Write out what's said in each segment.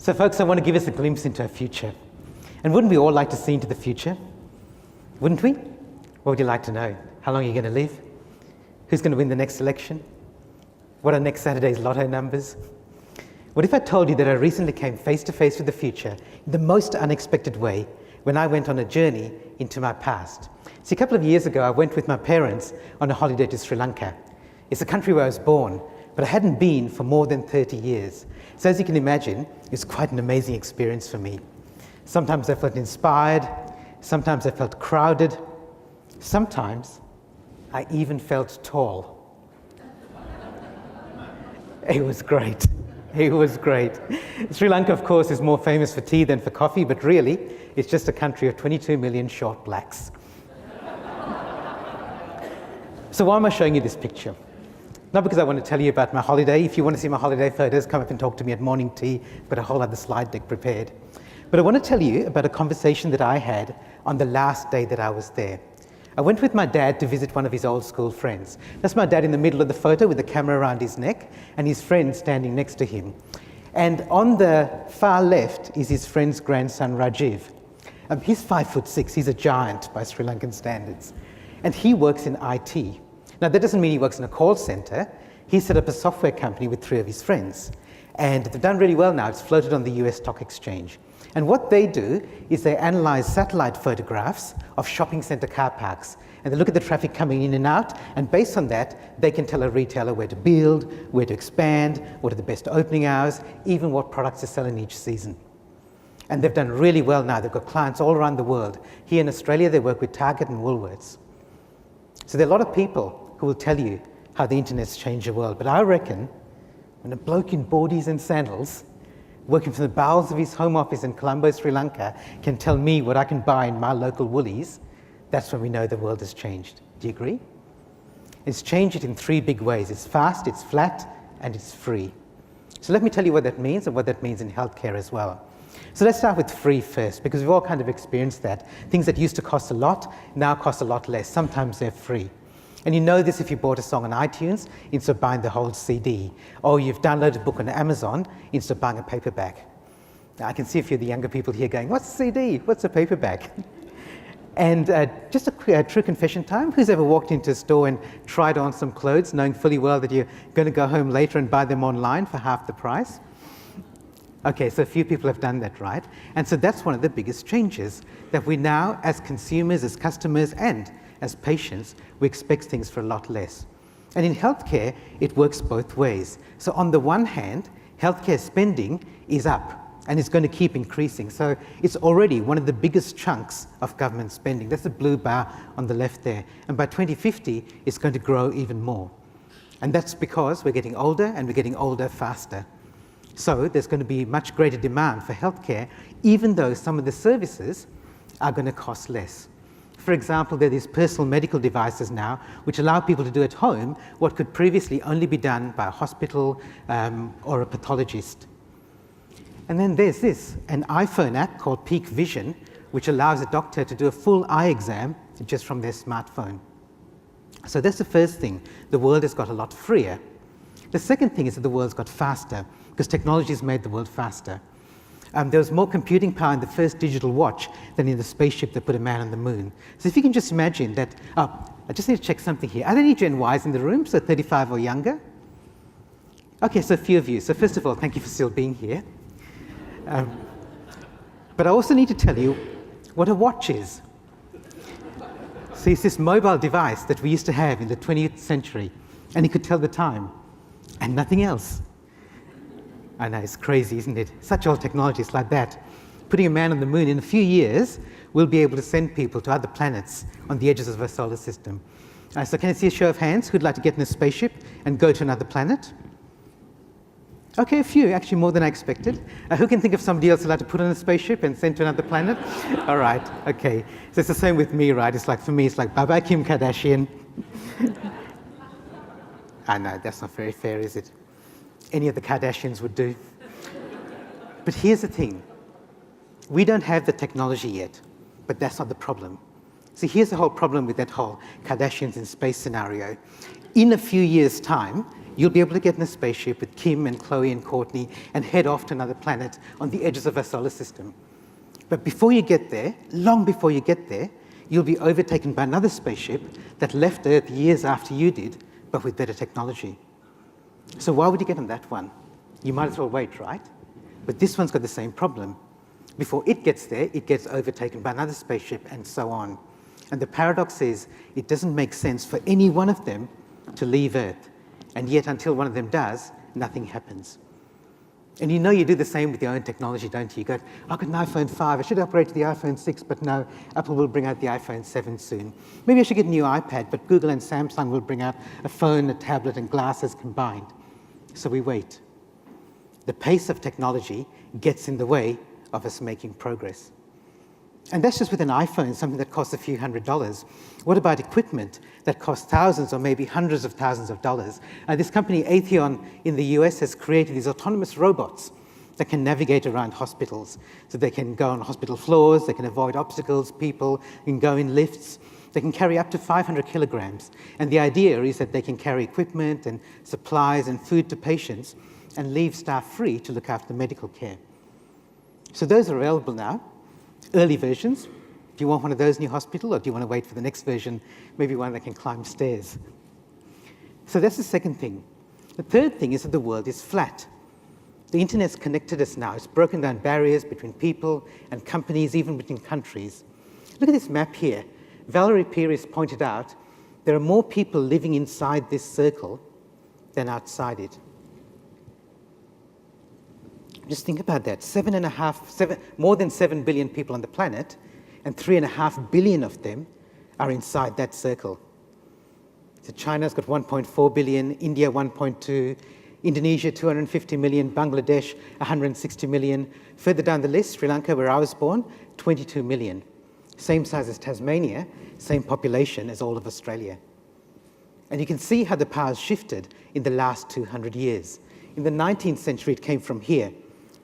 So folks, I want to give us a glimpse into our future. And wouldn't we all like to see into the future? Wouldn't we? What would you like to know? How long are you going to live? Who's going to win the next election? What are next Saturday's lotto numbers? What if I told you that I recently came face to face with the future in the most unexpected way when I went on a journey into my past? See, a couple of years ago, I went with my parents on a holiday to Sri Lanka. It's a country where I was born, but I hadn't been for more than 30 years. So as you can imagine, it was quite an amazing experience for me. Sometimes I felt inspired, sometimes I felt crowded, sometimes I even felt tall. It was great. It was great. Sri Lanka, of course, is more famous for tea than for coffee, but really, it's just a country of 22 million short blacks. So why am I showing you this picture? Not because I want to tell you about my holiday. If you want to see my holiday photos, come up and talk to me at morning tea. I've got a whole other slide deck prepared. But I want to tell you about a conversation that I had on the last day that I was there. I went with my dad to visit one of his old school friends. That's my dad in the middle of the photo with the camera around his neck and his friend standing next to him. And on the far left is his friend's grandson, Rajiv. He's 5'6", he's a giant by Sri Lankan standards. And he works in IT. Now, that doesn't mean he works in a call center. He set up a software company with 3 of his friends. And they've done really well now. It's floated on the US stock exchange. And what they do is they analyze satellite photographs of shopping center car parks. And they look at the traffic coming in and out. And based on that, they can tell a retailer where to build, where to expand, what are the best opening hours, even what products to sell in each season. And they've done really well now. They've got clients all around the world. Here in Australia, they work with Target and Woolworths. So there are a lot of people who will tell you how the internet's changed the world. But I reckon when a bloke in boardies and sandals, working from the bowels of his home office in Colombo, Sri Lanka, can tell me what I can buy in my local Woolies, that's when we know the world has changed. Do you agree? It's changed it in 3 big ways. It's fast, it's flat, and it's free. So let me tell you what that means and what that means in healthcare as well. So let's start with free first, because we've all kind of experienced that. Things that used to cost a lot now cost a lot less. Sometimes they're free. And you know this if you bought a song on iTunes instead of buying the whole CD, or you've downloaded a book on Amazon instead of buying a paperback. Now, I can see a few of the younger people here going, what's a CD? What's a paperback? And just a true confession time. Who's ever walked into a store and tried on some clothes, knowing fully well that you're going to go home later and buy them online for half the price? Okay, so a few people have done that, right? And so that's one of the biggest changes, that we now, as consumers, as customers, and as patients, we expect things for a lot less. And in healthcare, it works both ways. So on the one hand, healthcare spending is up, and it's going to keep increasing. So it's already one of the biggest chunks of government spending. That's the blue bar on the left there. And by 2050, it's going to grow even more. And that's because we're getting older, and we're getting older faster. So there's going to be much greater demand for healthcare, even though some of the services are going to cost less. For example, there are these personal medical devices now which allow people to do at home what could previously only be done by a hospital or a pathologist. And then there's this, an iPhone app called Peak Vision, which allows a doctor to do a full eye exam just from their smartphone. So that's the first thing. The world has got a lot freer. The second thing is that the world's got faster, because technology has made the world faster. There was more computing power in the first digital watch than in the spaceship that put a man on the moon. So if you can just imagine that, I just need to check something here. Are there any Gen Ys in the room, so 35 or younger? Okay, so a few of you. So first of all, thank you for still being here. But I also need to tell you what a watch is. So it's this mobile device that we used to have in the 20th century, and it could tell the time, and nothing else. I know, it's crazy, isn't it? Such old technologies like that. Putting a man on the moon, in a few years, we'll be able to send people to other planets on the edges of our solar system. So can I see a show of hands who'd like to get in a spaceship and go to another planet? Okay, a few, actually more than I expected. Who can think of somebody else who'd like to put on a spaceship and send to another planet? All right, okay. So it's the same with me, right? It's like, for me, it's like, bye-bye, Kim Kardashian. I know, that's not very fair, is it? Any of the Kardashians would do. But here's the thing. We don't have the technology yet, but that's not the problem. See, here's the whole problem with that whole Kardashians in space scenario. In a few years' time, you'll be able to get in a spaceship with Kim and Chloe and Courtney and head off to another planet on the edges of our solar system. But before you get there, long before you get there, you'll be overtaken by another spaceship that left Earth years after you did, but with better technology. So why would you get on that one? You might as well wait, right? But this one's got the same problem. Before it gets there, it gets overtaken by another spaceship and so on. And the paradox is, it doesn't make sense for any one of them to leave Earth. And yet, until one of them does, nothing happens. And you know you do the same with your own technology, don't you? You go, I've got an iPhone 5, I should upgrade to the iPhone 6, but no, Apple will bring out the iPhone 7 soon. Maybe I should get a new iPad, but Google and Samsung will bring out a phone, a tablet, and glasses combined. So we wait. The pace of technology gets in the way of us making progress. And that's just with an iPhone, something that costs a few $100s. What about equipment that costs thousands or maybe hundreds of thousands of dollars? This company, APHA, in the US, has created these autonomous robots that can navigate around hospitals. So they can go on hospital floors, they can avoid obstacles, people can go in lifts. They can carry up to 500 kilograms. And the idea is that they can carry equipment and supplies and food to patients and leave staff free to look after medical care. So those are available now. Early versions. Do you want one of those in your hospital, or do you want to wait for the next version, maybe one that can climb stairs? So that's the second thing. The third thing is that the world is flat. The internet's connected us now. It's broken down barriers between people and companies, even between countries. Look at this map here. Valerie Perera pointed out there are more people living inside this circle than outside it. Just think about that. More than 7 billion people on the planet, and 3.5 billion of them are inside that circle. So China's got 1.4 billion, India 1.2, Indonesia 250 million, Bangladesh 160 million. Further down the list, Sri Lanka, where I was born, 22 million. Same size as Tasmania, same population as all of Australia. And you can see how the power's shifted in the last 200 years. In the 19th century, it came from here,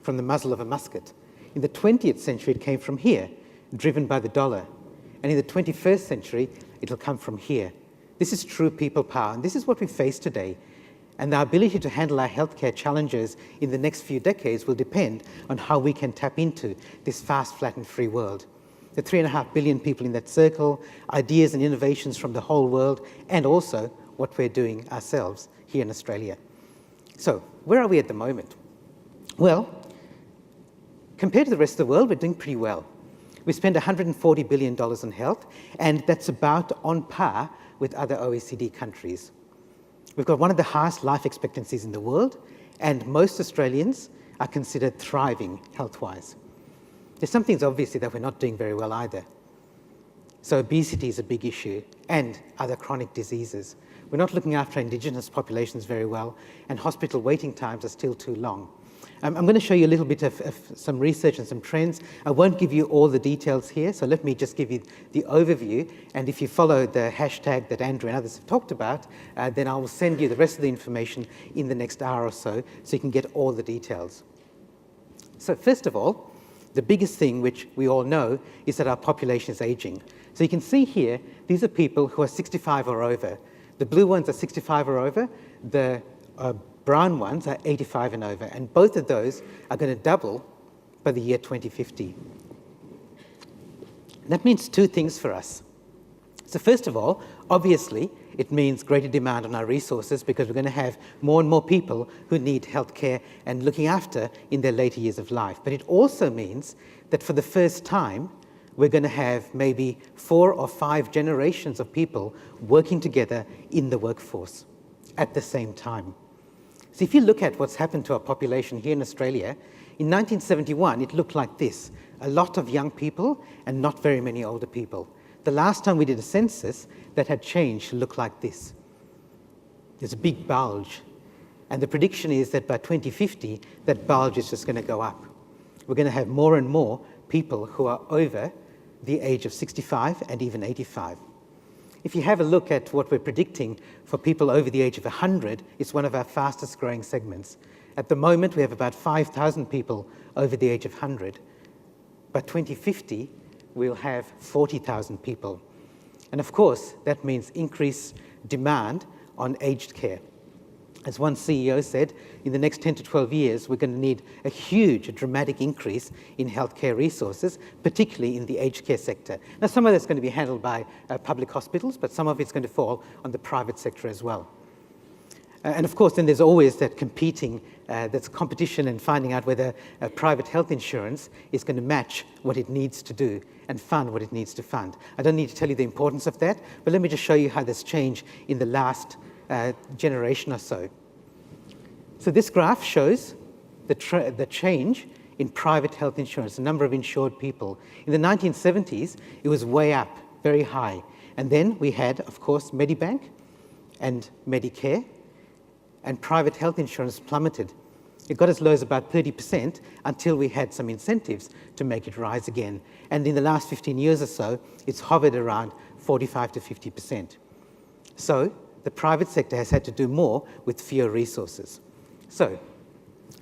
from the muzzle of a musket. In the 20th century, it came from here, driven by the dollar. And in the 21st century, it'll come from here. This is true people power, and this is what we face today. And our ability to handle our healthcare challenges in the next few decades will depend on how we can tap into this fast, flat, and free world. The 3.5 billion people in that circle, ideas and innovations from the whole world, and also what we're doing ourselves here in Australia. So, where are we at the moment? Well, compared to the rest of the world, we're doing pretty well. We spend $140 billion on health, and that's about on par with other OECD countries. We've got one of the highest life expectancies in the world, and most Australians are considered thriving health-wise. There's some things, obviously, that we're not doing very well either. So obesity is a big issue, and other chronic diseases. We're not looking after Indigenous populations very well, and hospital waiting times are still too long. I'm going to show you a little bit of some research and some trends. I won't give you all the details here, so let me just give you the overview. And if you follow the hashtag that Andrew and others have talked about, then I will send you the rest of the information in the next hour or so you can get all the details. So first of all, the biggest thing which we all know is that our population is aging. So you can see here, these are people who are 65 or over. The blue ones are 65 or over. The brown ones are 85 and over, and both of those are going to double by the year 2050. That means two things for us. So first of all, obviously, it means greater demand on our resources because we're going to have more and more people who need healthcare and looking after in their later years of life. But it also means that for the first time, we're going to have maybe 4 or 5 generations of people working together in the workforce at the same time. So if you look at what's happened to our population here in Australia, in 1971, it looked like this. A lot of young people and not very many older people. The last time we did a census, that had changed to look like this. There's a big bulge. And the prediction is that by 2050, that bulge is just going to go up. We're going to have more and more people who are over the age of 65 and even 85. If you have a look at what we're predicting for people over the age of 100, it's one of our fastest growing segments. At the moment, we have about 5,000 people over the age of 100. By 2050, we'll have 40,000 people. And of course, that means increased demand on aged care. As one CEO said, in the next 10 to 12 years, we're going to need a huge, a dramatic increase in healthcare resources, particularly in the aged care sector. Now, some of that's going to be handled by public hospitals, but some of it's going to fall on the private sector as well. And of course, then there's always that that's competition and finding out whether private health insurance is going to match what it needs to do and fund what it needs to fund. I don't need to tell you the importance of that, but let me just show you how that's changed in the last generation or so. So this graph shows the change in private health insurance, the number of insured people. In the 1970s, it was way up, very high. And then we had, of course, Medibank and Medicare, and private health insurance plummeted. It got as low as about 30% until we had some incentives to make it rise again. And in the last 15 years or so, it's hovered around 45 to 50%. So the private sector has had to do more with fewer resources. So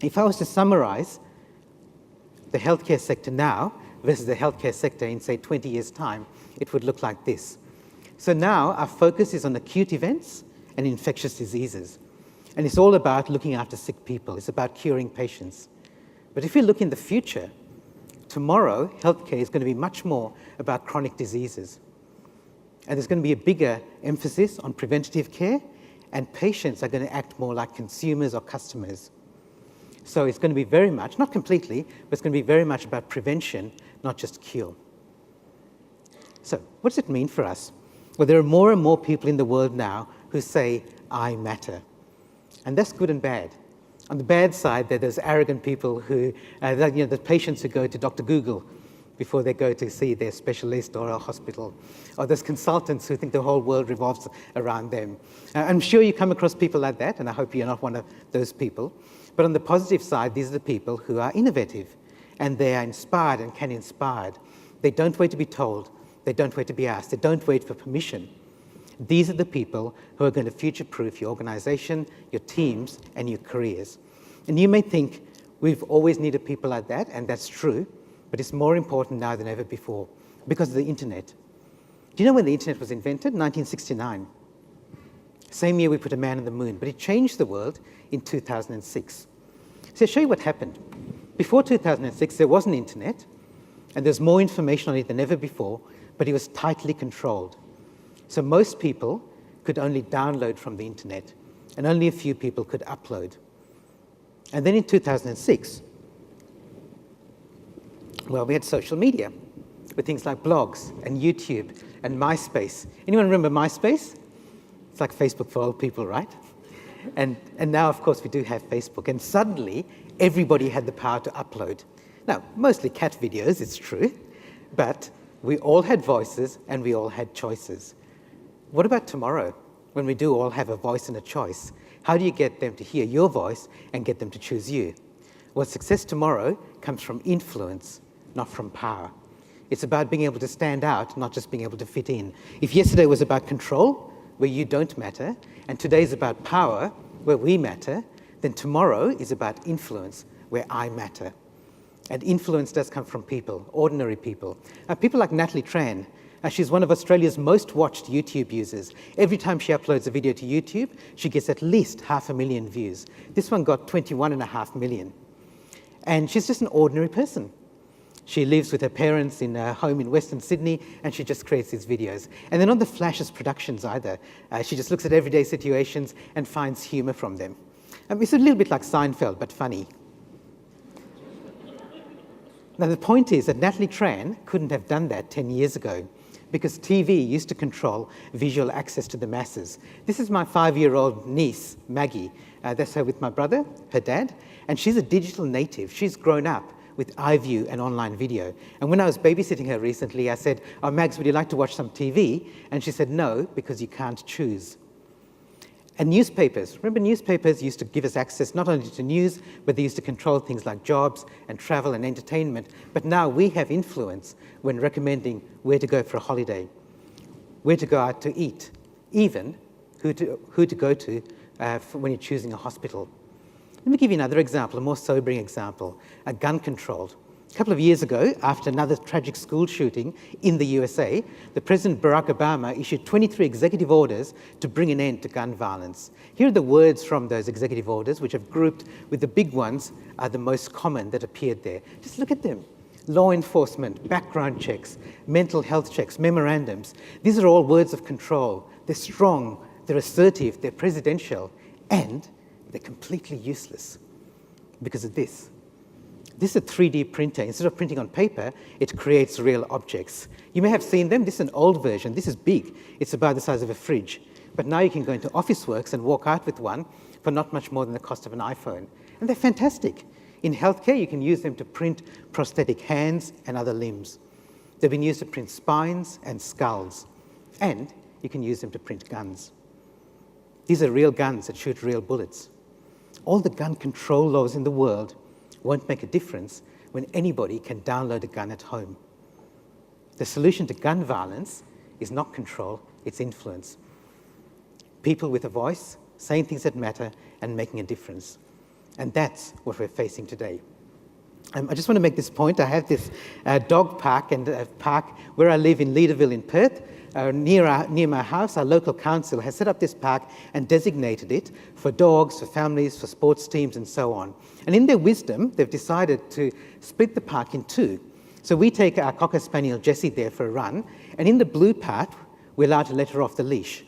if I was to summarize the healthcare sector now versus the healthcare sector in, say, 20 years' time, it would look like this. So now our focus is on acute events and infectious diseases. And it's all about looking after sick people. It's about curing patients. But if you look in the future, tomorrow, healthcare is going to be much more about chronic diseases. And there's going to be a bigger emphasis on preventative care, and patients are going to act more like consumers or customers. So it's going to be very much, not completely, but it's going to be very much about prevention, not just cure. So what does it mean for us? Well, there are more and more people in the world now who say, I matter. And that's good and bad. On the bad side, there are those arrogant people who, the patients who go to Dr. Google before they go to see their specialist or a hospital, or those consultants who think the whole world revolves around them. I'm sure you come across people like that, and I hope you're not one of those people. But on the positive side, these are the people who are innovative, and they are inspired and can inspire. They don't wait to be told. They don't wait to be asked. They don't wait for permission. These are the people who are going to future-proof your organization, your teams, and your careers. And you may think we've always needed people like that, and that's true. But it's more important now than ever before because of the internet. Do you know when the internet was invented? 1969. Same year we put a man on the moon, but it changed the world in 2006. So I'll show you what happened. Before 2006, there was an internet, and there's more information on it than ever before, but it was tightly controlled. So most people could only download from the internet, and only a few people could upload. And then in 2006, well, we had social media with things like blogs and YouTube and MySpace. Anyone remember MySpace? It's like Facebook for old people, right? And now, of course, we do have Facebook. And suddenly, everybody had the power to upload. Now, mostly cat videos, it's true. But we all had voices and we all had choices. What about tomorrow, when we do all have a voice and a choice? How do you get them to hear your voice and get them to choose you? Well, success tomorrow comes from influence, not from power. It's about being able to stand out, not just being able to fit in. If yesterday was about control, where you don't matter, and today is about power, where we matter, then tomorrow is about influence, where I matter. And influence does come from people, ordinary people. People like Natalie Tran. She's one of Australia's most watched YouTube users. Every time she uploads a video to YouTube, she gets at least 500,000 views. This one got 21.5 million. And she's just an ordinary person. She lives with her parents in a home in Western Sydney, and she just creates these videos. And they're not the flashiest productions either. She just looks at everyday situations and finds humor from them. It's a little bit like Seinfeld, but funny. Now, the point is that Natalie Tran couldn't have done that 10 years ago because TV used to control visual access to the masses. This is my 5-year-old niece, Maggie. That's her with my brother, her dad, and she's a digital native. She's grown up with iView and online video. And when I was babysitting her recently, I said, oh, Mags, would you like to watch some TV? And she said, no, because you can't choose. And newspapers, remember newspapers used to give us access not only to news, but they used to control things like jobs and travel and entertainment. But now we have influence when recommending where to go for a holiday, where to go out to eat, even who to go to when you're choosing a hospital. Let me give you another example, a more sobering example, gun control. A couple of years ago, after another tragic school shooting in the USA, the President Barack Obama issued 23 executive orders to bring an end to gun violence. Here are the words from those executive orders, which I've grouped with the big ones are the most common that appeared there. Just look at them. Law enforcement, background checks, mental health checks, memorandums. These are all words of control. They're strong, they're assertive, they're presidential, and they're completely useless because of this. This is a 3D printer. Instead of printing on paper, it creates real objects. You may have seen them. This is an old version. This is big. It's about the size of a fridge. But now you can go into Officeworks and walk out with one for not much more than the cost of an iPhone. And they're fantastic. In healthcare, you can use them to print prosthetic hands and other limbs. They've been used to print spines and skulls. And you can use them to print guns. These are real guns that shoot real bullets. All the gun control laws in the world won't make a difference when anybody can download a gun at home. The solution to gun violence is not control, it's influence. People with a voice, saying things that matter, and making a difference. And that's what we're facing today. I just want to make this point. I have this dog park and park where I live in Leederville in Perth. Near my house, our local council has set up this park and designated it for dogs, for families, for sports teams, and so on. And in their wisdom, they've decided to split the park in two. So we take our Cocker Spaniel Jessie there for a run, and in the blue part, we're allowed to let her off the leash.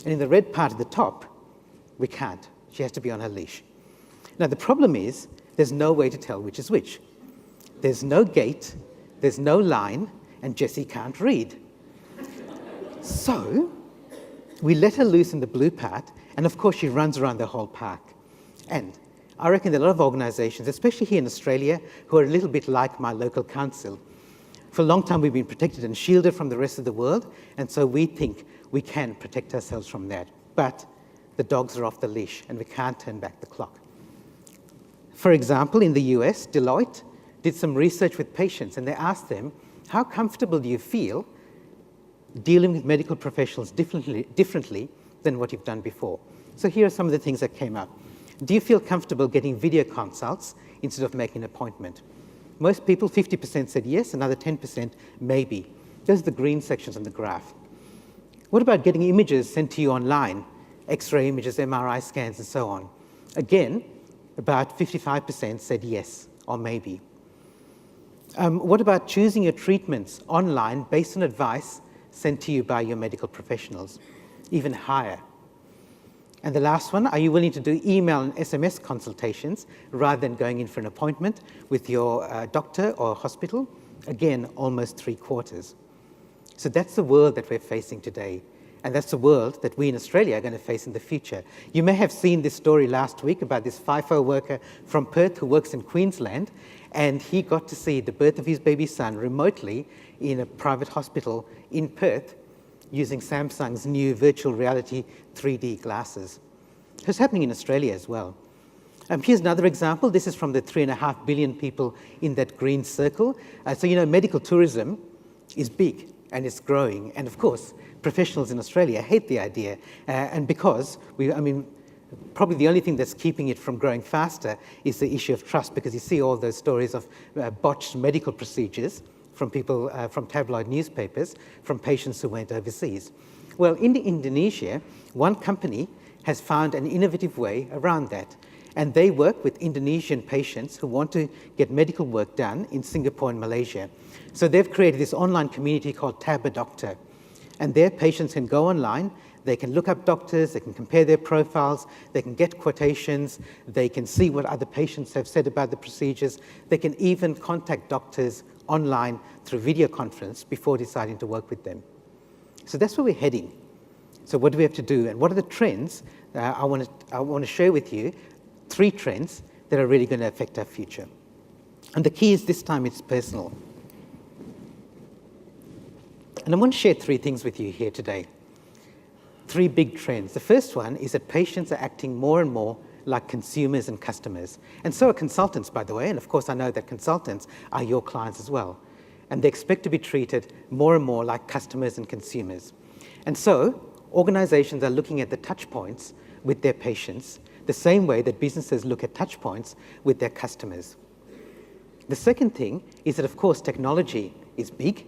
And in the red part at the top, we can't. She has to be on her leash. Now, the problem is there's no way to tell which is which. There's no gate, there's no line, and Jessie can't read. So we let her loose in the blue part, and of course she runs around the whole park. And I reckon there are a lot of organisations, especially here in Australia, who are a little bit like my local council. For a long time we've been protected and shielded from the rest of the world, and so we think we can protect ourselves from that. But the dogs are off the leash, and we can't turn back the clock. For example, in the US, Deloitte did some research with patients, and they asked them, how comfortable do you feel dealing with medical professionals differently than what you've done before? So here are some of the things that came up. Do you feel comfortable getting video consults instead of making an appointment? Most people, 50% said yes, another 10% maybe. Those are the green sections on the graph. What about getting images sent to you online? X-ray images, MRI scans, and so on. Again, about 55% said yes or maybe. What about choosing your treatments online based on advice sent to you by your medical professionals? Even higher. And the last one, are you willing to do email and SMS consultations rather than going in for an appointment with your doctor or hospital? Again, almost 3/4. So that's the world that we're facing today. And that's the world that we in Australia are going to face in the future. You may have seen this story last week about this FIFO worker from Perth who works in Queensland, and he got to see the birth of his baby son remotely in a private hospital in Perth using Samsung's new virtual reality 3D glasses. It's happening in Australia as well. Here's another example. This is from the 3.5 billion people in that green circle. So you know, medical tourism is big and it's growing. And of course, professionals in Australia hate the idea. And because, probably the only thing that's keeping it from growing faster is the issue of trust, because you see all those stories of botched medical procedures from people, from tabloid newspapers, from patients who went overseas. Well, in Indonesia, one company has found an innovative way around that. And they work with Indonesian patients who want to get medical work done in Singapore and Malaysia. So they've created this online community called Tab a Doctor. And their patients can go online, they can look up doctors, they can compare their profiles, they can get quotations, they can see what other patients have said about the procedures, they can even contact doctors online through video conference before deciding to work with them. So that's where we're heading. So what do we have to do? And what are the trends? I want to share with you 3 trends that are really going to affect our future. And the key is this time it's personal. And I want to share 3 things with you here today. 3 big trends. The first one is that patients are acting more and more like consumers and customers. And so are consultants, by the way. And of course, I know that consultants are your clients as well. And they expect to be treated more and more like customers and consumers. And so organizations are looking at the touch points with their patients the same way that businesses look at touch points with their customers. The second thing is that, of course, technology is big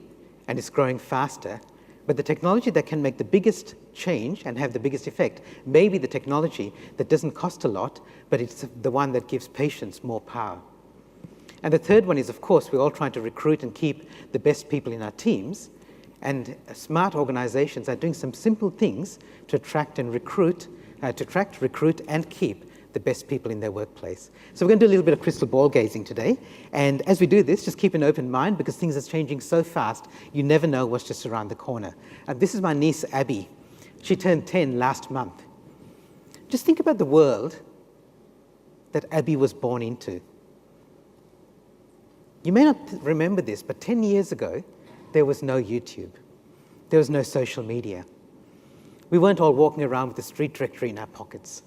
and it's growing faster, but the technology that can make the biggest change and have the biggest effect may be the technology that doesn't cost a lot, but it's the one that gives patients more power. And the third one is, of course, we're all trying to recruit and keep the best people in our teams, and smart organizations are doing some simple things to attract, recruit, and keep the best people in their workplace. So we're going to do a little bit of crystal ball gazing today. And as we do this, just keep an open mind because things are changing so fast, you never know what's just around the corner. This is my niece, Abby. She turned 10 last month. Just think about the world that Abby was born into. You may not remember this, but 10 years ago, there was no YouTube. There was no social media. We weren't all walking around with a street directory in our pockets,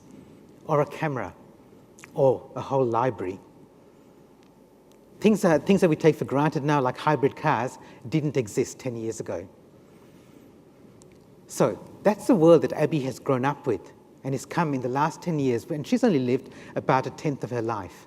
or a camera, or a whole library. Things that we take for granted now, like hybrid cars, didn't exist 10 years ago. So that's the world that Abby has grown up with and has come in the last 10 years, and she's only lived about a tenth of her life.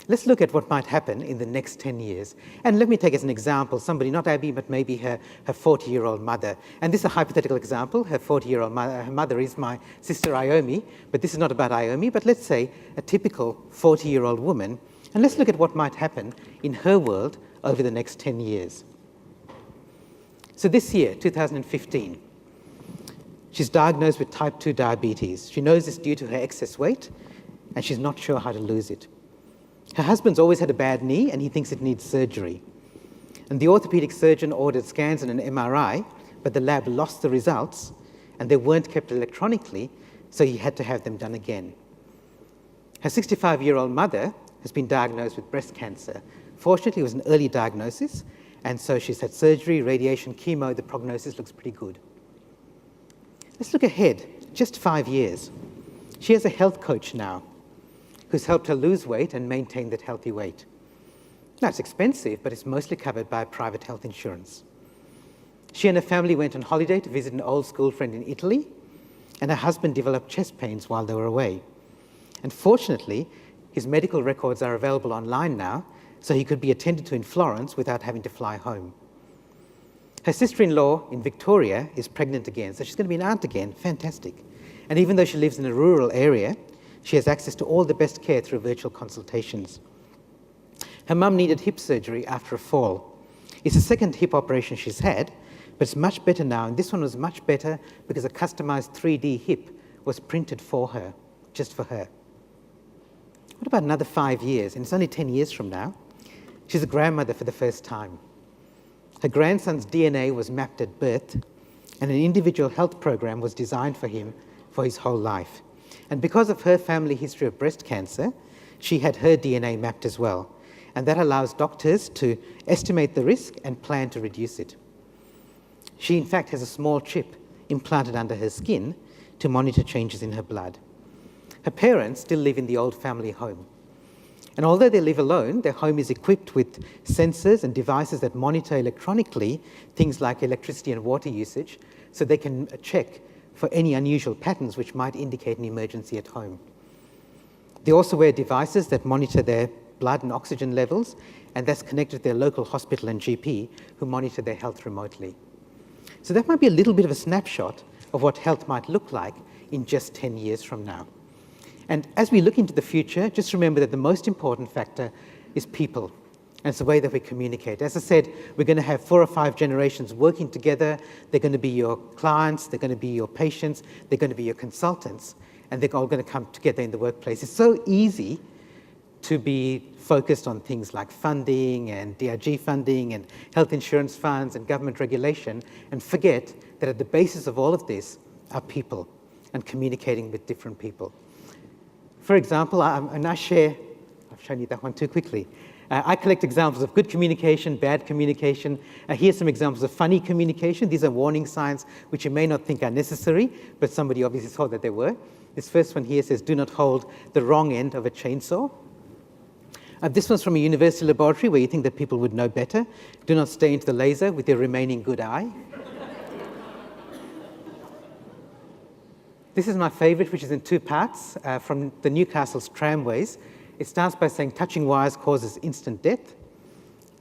Let's look at what might happen in the next 10 years. And let me take as an example somebody, not Abby, but maybe her 40-year-old mother. And this is a hypothetical example. Her 40-year-old mother, her mother is my sister Iomi, but this is not about Iomi, but let's say a typical 40-year-old woman. And let's look at what might happen in her world over the next 10 years. So this year, 2015, she's diagnosed with type 2 diabetes. She knows it's due to her excess weight, and she's not sure how to lose it. Her husband's always had a bad knee, and he thinks it needs surgery. And the orthopedic surgeon ordered scans and an MRI, but the lab lost the results, and they weren't kept electronically, so he had to have them done again. Her 65-year-old mother has been diagnosed with breast cancer. Fortunately, it was an early diagnosis, and so she's had surgery, radiation, chemo. The prognosis looks pretty good. Let's look ahead, just 5 years. She has a health coach now, who's helped her lose weight and maintain that healthy weight. Now, it's expensive, but it's mostly covered by private health insurance. She and her family went on holiday to visit an old school friend in Italy, and her husband developed chest pains while they were away. And fortunately, his medical records are available online now, so he could be attended to in Florence without having to fly home. Her sister-in-law in Victoria is pregnant again, so she's going to be an aunt again. Fantastic. And even though she lives in a rural area, she has access to all the best care through virtual consultations. Her mum needed hip surgery after a fall. It's the second hip operation she's had, but it's much better now, and this one was much better because a customized 3D hip was printed for her, just for her. What about another 5 years? And it's only 10 years from now. She's a grandmother for the first time. Her grandson's DNA was mapped at birth, and an individual health program was designed for him for his whole life. And because of her family history of breast cancer, she had her DNA mapped as well. And that allows doctors to estimate the risk and plan to reduce it. She, in fact, has a small chip implanted under her skin to monitor changes in her blood. Her parents still live in the old family home. And although they live alone, their home is equipped with sensors and devices that monitor electronically things like electricity and water usage, so they can check for any unusual patterns which might indicate an emergency at home. They also wear devices that monitor their blood and oxygen levels, and that's connected to their local hospital and GP, who monitor their health remotely. So that might be a little bit of a snapshot of what health might look like in just 10 years from now. And as we look into the future, just remember that the most important factor is people. And it's the way that we communicate. As I said, we're going to have 4 or 5 generations working together. They're going to be your clients, they're going to be your patients, they're going to be your consultants, and they're all going to come together in the workplace. It's so easy to be focused on things like funding and DRG funding and health insurance funds and government regulation, and forget that at the basis of all of this are people and communicating with different people. For example, I've shown you that one too quickly. I collect examples of good communication, bad communication. Here's some examples of funny communication. These are warning signs which you may not think are necessary, but somebody obviously saw that they were. This first one here says, do not hold the wrong end of a chainsaw. This one's from a university laboratory where you think that people would know better. Do not stay into the laser with your remaining good eye. This is my favorite, which is in 2 parts, from the Newcastle's tramways. It starts by saying touching wires causes instant death,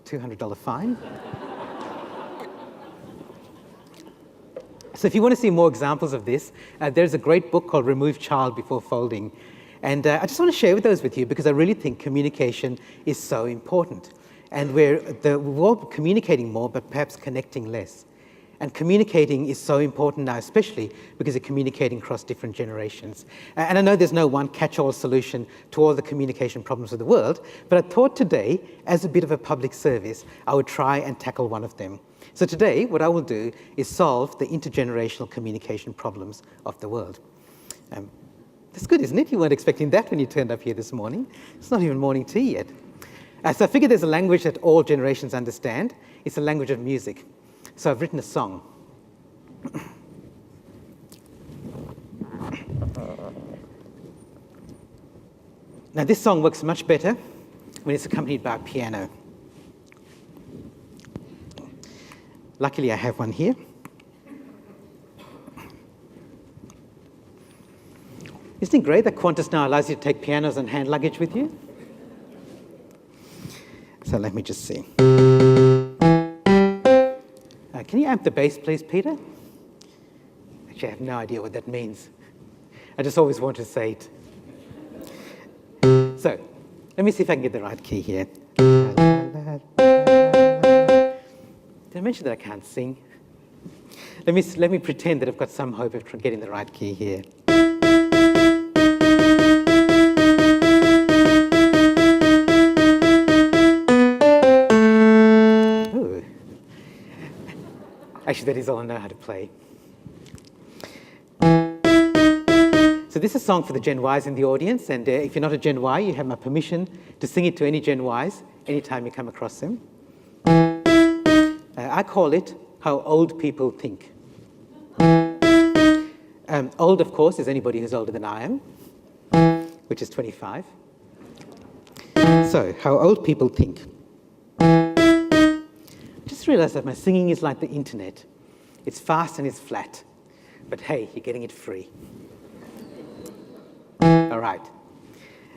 $200 fine. So if you want to see more examples of this, there's a great book called Remove Child Before Folding. And I just want to share those with you because I really think communication is so important. And we're all communicating more, but perhaps connecting less. And communicating is so important now, especially because you're communicating across different generations. And I know there's no one catch-all solution to all the communication problems of the world, but I thought today, as a bit of a public service, I would try and tackle one of them. So today, what I will do is solve the intergenerational communication problems of the world. That's good, isn't it? You weren't expecting that when you turned up here this morning. It's not even morning tea yet. So I figured there's a language that all generations understand. It's the language of music. So I've written a song. Now this song works much better when it's accompanied by a piano. Luckily I have one here. Isn't it great that Qantas now allows you to take pianos and hand luggage with you? So let me just see. Can you amp the bass, please, Peter? Actually, I have no idea what that means. I just always want to say it. So, let me see if I can get the right key here. Did I mention that I can't sing? Let me pretend that I've got some hope of getting the right key here. Actually, that is all I know how to play. So this is a song for the Gen Ys in the audience, and if you're not a Gen Y, you have my permission to sing it to any Gen Ys anytime you come across them. I call it How Old People Think. Old, of course, is anybody who's older than I am, which is 25. So, how old people think. Just realized that my singing is like the internet. It's fast and it's flat. But hey, you're getting it free. All right.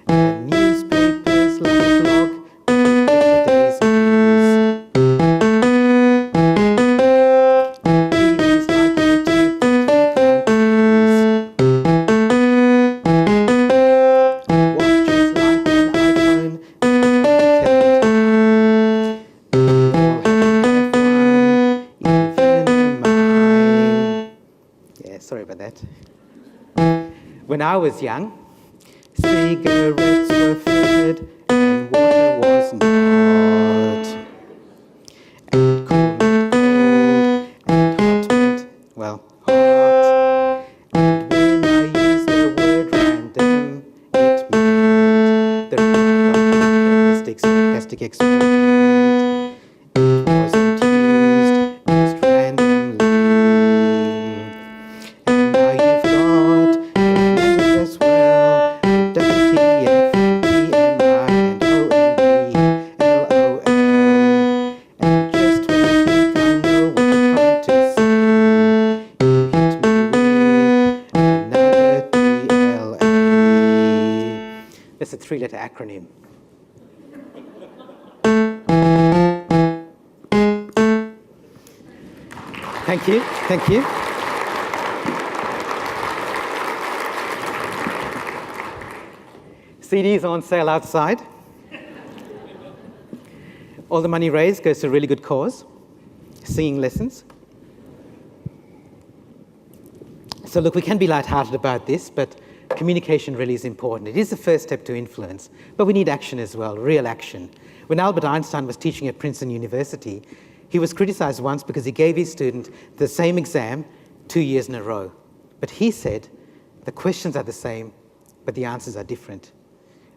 The newspapers like a blog, yesterday's news. TVs like YouTube that you can't use. Watches like an iPhone, sorry about that. When I was young, cigarettes were filtered and water was not. And cool meant cold, and hot meant, well, hot. And when I used the word random, it meant the result of the sarcastic experiment. It wasn't used just randomly. And now you've got the language as well. WTF, TMI, and OND, LOL. And just when I think I know what you're trying to say, you hit me with another DLA. That's a 3-letter acronym. Thank you, thank you. CDs on sale outside. All the money raised goes to a really good cause, singing lessons. So look, we can be lighthearted about this, but communication really is important. It is the first step to influence, but we need action as well, real action. When Albert Einstein was teaching at Princeton University, he was criticized once because he gave his student the same exam 2 years in a row. But he said, the questions are the same, but the answers are different.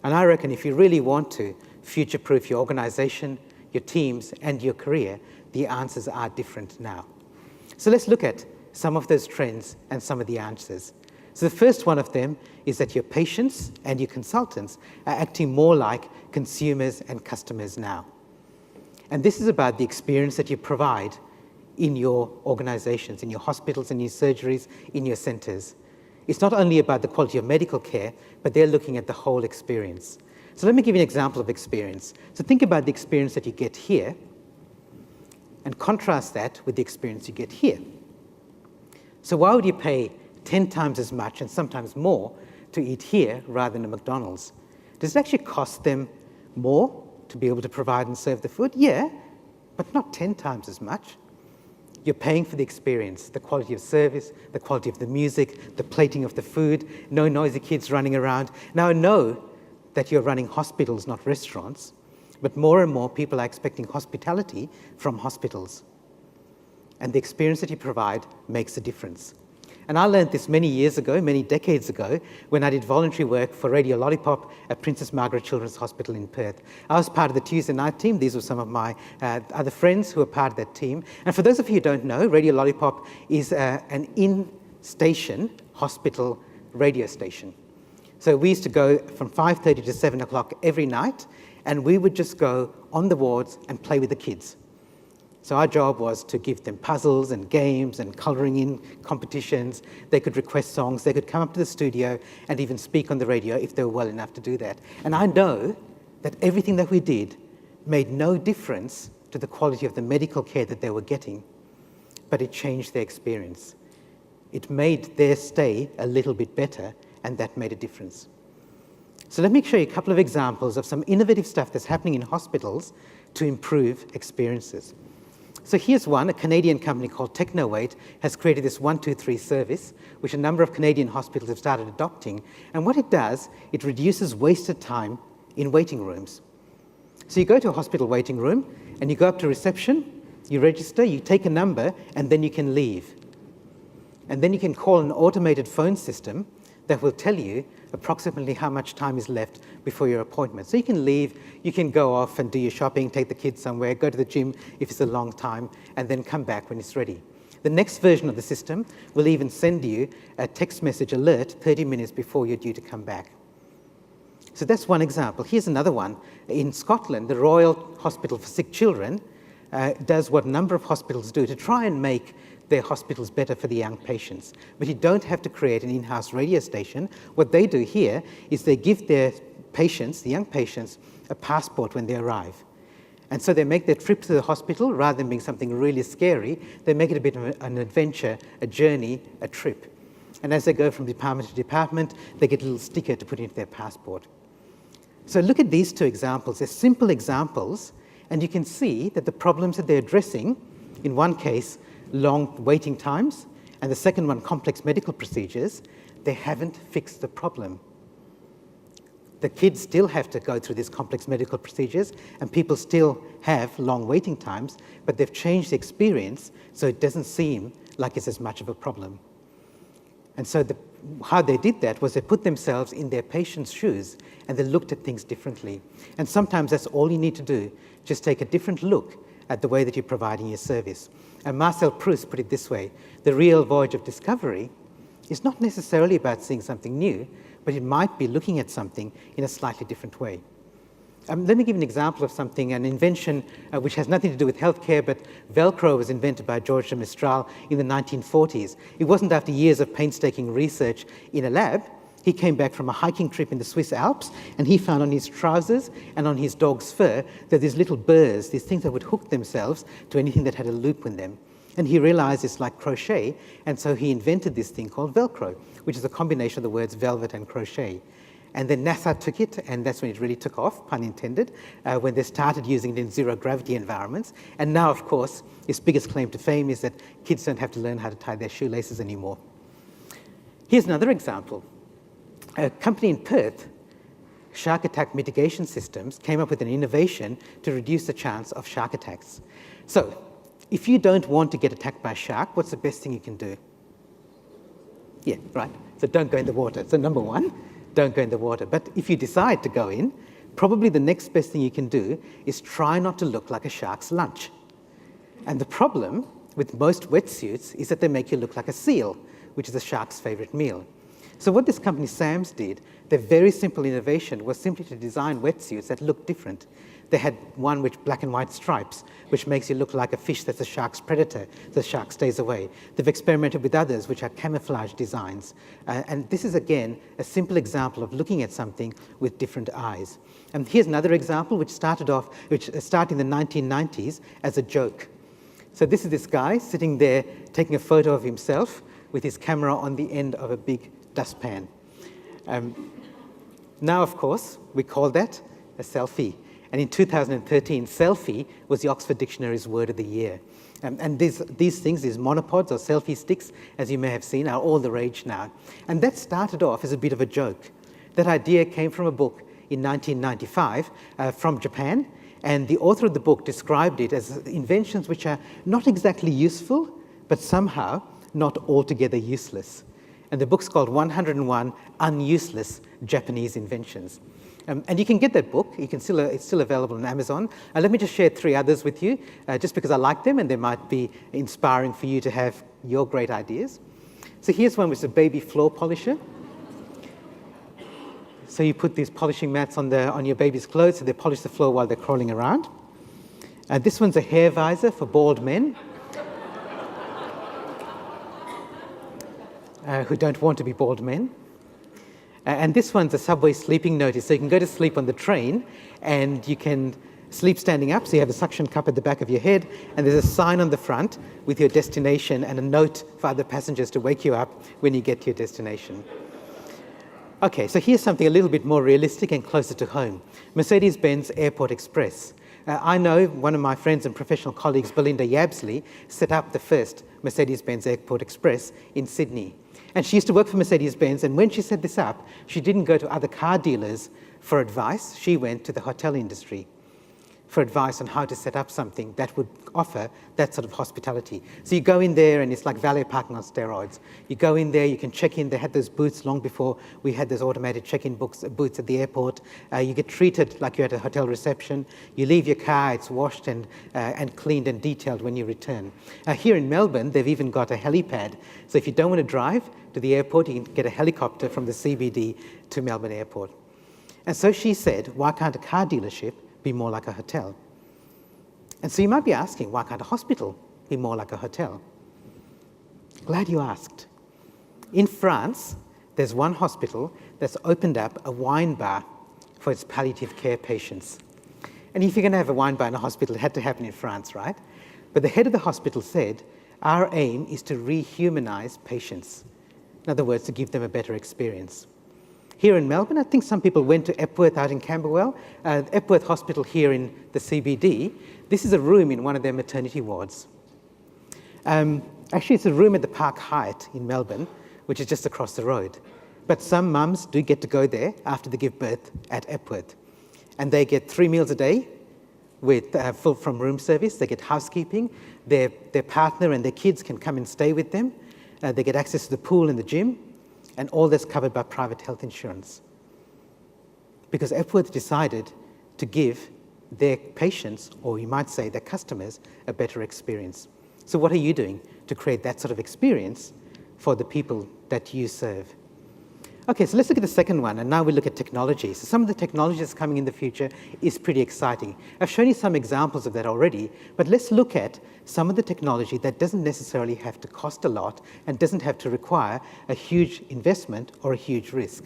And I reckon if you really want to future-proof your organization, your teams, and your career, the answers are different now. So let's look at some of those trends and some of the answers. So the first one of them is that your patients and your consultants are acting more like consumers and customers now. And this is about the experience that you provide in your organizations, in your hospitals, in your surgeries, in your centers. It's not only about the quality of medical care, but they're looking at the whole experience. So let me give you an example of experience. So think about the experience that you get here and contrast that with the experience you get here. So why would you pay 10 times as much and sometimes more to eat here rather than at McDonald's? Does it actually cost them more to be able to provide and serve the food? Yeah, but not 10 times as much. You're paying for the experience, the quality of service, the quality of the music, the plating of the food, no noisy kids running around. Now, I know that you're running hospitals, not restaurants, but more and more people are expecting hospitality from hospitals. And the experience that you provide makes a difference. And I learned this many years ago, many decades ago, when I did voluntary work for Radio Lollipop at Princess Margaret Children's Hospital in Perth. I was part of the Tuesday night team. These were some of my other friends who were part of that team. And for those of you who don't know, Radio Lollipop is an in-station hospital radio station. So we used to go from 5:30 to 7 o'clock every night, and we would just go on the wards and play with the kids. So our job was to give them puzzles and games and colouring in competitions. They could request songs. They could come up to the studio and even speak on the radio if they were well enough to do that. And I know that everything that we did made no difference to the quality of the medical care that they were getting, but it changed their experience. It made their stay a little bit better, and that made a difference. So let me show you a couple of examples of some innovative stuff that's happening in hospitals to improve experiences. So here's one. A Canadian company called TechnoWait has created this 123 service, which a number of Canadian hospitals have started adopting. And what it does, it reduces wasted time in waiting rooms. So you go to a hospital waiting room, and you go up to reception, you register, you take a number, and then you can leave. And then you can call an automated phone system that will tell you approximately how much time is left before your appointment. So you can leave, you can go off and do your shopping, take the kids somewhere, go to the gym if it's a long time, and then come back when it's ready. The next version of the system will even send you a text message alert 30 minutes before you're due to come back. So that's one example. Here's another one. In Scotland, the Royal Hospital for Sick Children does what a number of hospitals do to try and make their hospitals better for the young patients. But you don't have to create an in-house radio station. What they do here is they give their patients, the young patients, a passport when they arrive. And so they make their trip to the hospital, rather than being something really scary, they make it a bit of an adventure, a journey, a trip. And as they go from department to department, they get a little sticker to put into their passport. So look at these two examples. They're simple examples, and you can see that the problems that they're addressing, in one case, long waiting times, and the second one, complex medical procedures, they haven't fixed the problem. The kids still have to go through these complex medical procedures, and people still have long waiting times, but they've changed the experience so it doesn't seem like it's as much of a problem. And so how they did that was they put themselves in their patient's shoes, and they looked at things differently. And sometimes that's all you need to do, just take a different look at the way that you're providing your service. And Marcel Proust put it this way: the real voyage of discovery is not necessarily about seeing something new, but it might be looking at something in a slightly different way. Let me give an example of something, an invention which has nothing to do with healthcare, but Velcro was invented by George de Mistral in the 1940s. It wasn't after years of painstaking research in a lab. He came back from a hiking trip in the Swiss Alps, and he found on his trousers and on his dog's fur that these little burrs, these things that would hook themselves to anything that had a loop in them. And he realized it's like crochet, and so he invented this thing called Velcro, which is a combination of the words velvet and crochet. And then NASA took it, and that's when it really took off, pun intended, when they started using it in zero-gravity environments. And now, of course, its biggest claim to fame is that kids don't have to learn how to tie their shoelaces anymore. Here's another example. A company in Perth, Shark Attack Mitigation Systems, came up with an innovation to reduce the chance of shark attacks. So, if you don't want to get attacked by a shark, what's the best thing you can do? Yeah, right. So don't go in the water. So number one, don't go in the water. But if you decide to go in, probably the next best thing you can do is try not to look like a shark's lunch. And the problem with most wetsuits is that they make you look like a seal, which is a shark's favorite meal. So what this company, SAMS, did, their very simple innovation was simply to design wetsuits that looked different. They had one with black and white stripes, which makes you look like a fish that's a shark's predator. The shark stays away. They've experimented with others, which are camouflage designs. And this is, again, a simple example of looking at something with different eyes. And here's another example, which started in the 1990s as a joke. So this is this guy sitting there taking a photo of himself with his camera on the end of a big dustpan. Now, of course, we call that a selfie. And in 2013, selfie was the Oxford Dictionary's word of the year. And these things, these monopods or selfie sticks, as you may have seen, are all the rage now. And that started off as a bit of a joke. That idea came from a book in 1995 from Japan. And the author of the book described it as inventions which are not exactly useful, but somehow not altogether useless. And the book's called 101 Unuseless Japanese Inventions. And you can get that book. It's still available on Amazon. Let me just share 3 others with you, just because I like them and they might be inspiring for you to have your great ideas. So here's one with a baby floor polisher. So you put these polishing mats on your baby's clothes so they polish the floor while they're crawling around. This one's a hair visor for bald men who don't want to be bald men. And this one's a subway sleeping notice. So you can go to sleep on the train and you can sleep standing up. So you have a suction cup at the back of your head and there's a sign on the front with your destination and a note for other passengers to wake you up when you get to your destination. Okay, so here's something a little bit more realistic and closer to home. Mercedes-Benz Airport Express. I know one of my friends and professional colleagues, Belinda Yabsley, set up the first Mercedes-Benz Airport Express in Sydney. And she used to work for Mercedes-Benz, and when she set this up, she didn't go to other car dealers for advice. She went to the hotel industry for advice on how to set up something that would offer that sort of hospitality. So you go in there and it's like valet parking on steroids. You go in there, you can check in. They had those booths long before we had those automated check-in booths at the airport. You get treated like you're at a hotel reception. You leave your car, it's washed and cleaned and detailed when you return. Here in Melbourne, they've even got a helipad. So if you don't want to drive to the airport, you can get a helicopter from the CBD to Melbourne Airport. And so she said, why can't a car dealership be more like a hotel? And so you might be asking, why can't a hospital be more like a hotel? Glad you asked. In France, there's one hospital that's opened up a wine bar for its palliative care patients. And if you're going to have a wine bar in a hospital, it had to happen in France, right? But the head of the hospital said, our aim is to rehumanize patients. In other words, to give them a better experience. Here in Melbourne, I think some people went to Epworth out in Camberwell. Epworth Hospital here in the CBD, this is a room in one of their maternity wards. Actually, it's a room at the Park Hyatt in Melbourne, which is just across the road. But some mums do get to go there after they give birth at Epworth. And they get 3 meals a day with from room service. They get housekeeping. Their partner and their kids can come and stay with them. They get access to the pool and the gym. And all that's covered by private health insurance. Because Epworth decided to give their patients, or you might say their customers, a better experience. So what are you doing to create that sort of experience for the people that you serve? Okay, so let's look at the second one, and now we look at technology. So some of the technology that's coming in the future is pretty exciting. I've shown you some examples of that already, but let's look at some of the technology that doesn't necessarily have to cost a lot and doesn't have to require a huge investment or a huge risk.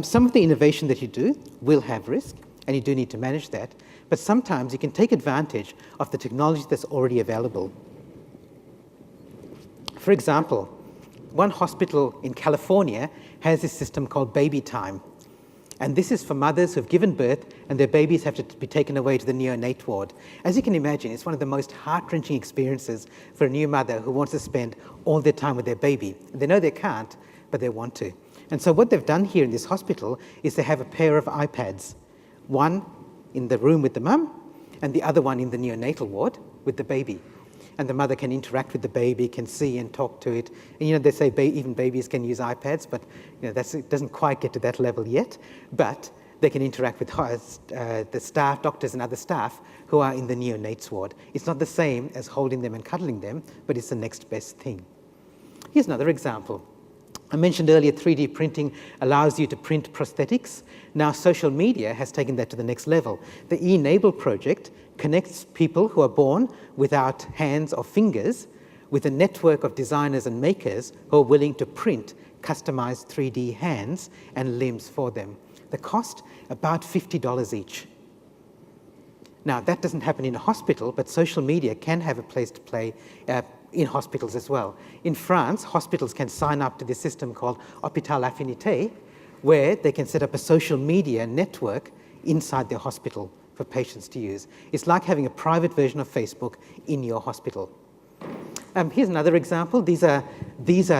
Some of the innovation that you do will have risk, and you do need to manage that, but sometimes you can take advantage of the technology that's already available. For example, one hospital in California has this system called Baby Time. And this is for mothers who've given birth and their babies have to be taken away to the neonate ward. As you can imagine, it's one of the most heart-wrenching experiences for a new mother who wants to spend all their time with their baby. They know they can't, but they want to. And so what they've done here in this hospital is they have a pair of iPads, one in the room with the mum and the other one in the neonatal ward with the baby. And the mother can interact with the baby, can see and talk to it. And they say even babies can use iPads, but it doesn't quite get to that level yet. But they can interact with the staff, doctors and other staff who are in the neonates ward. It's not the same as holding them and cuddling them, but it's the next best thing. Here's another example. I mentioned earlier 3D printing allows you to print prosthetics. Now social media has taken that to the next level. The eNable project connects people who are born without hands or fingers with a network of designers and makers who are willing to print customized 3D hands and limbs for them. The cost, about $50 each. Now, that doesn't happen in a hospital, but social media can have a place to play in hospitals as well. In France, hospitals can sign up to this system called Hôpital Affinité, where they can set up a social media network inside their hospital for patients to use. It's like having a private version of Facebook in your hospital. Here's another example. These are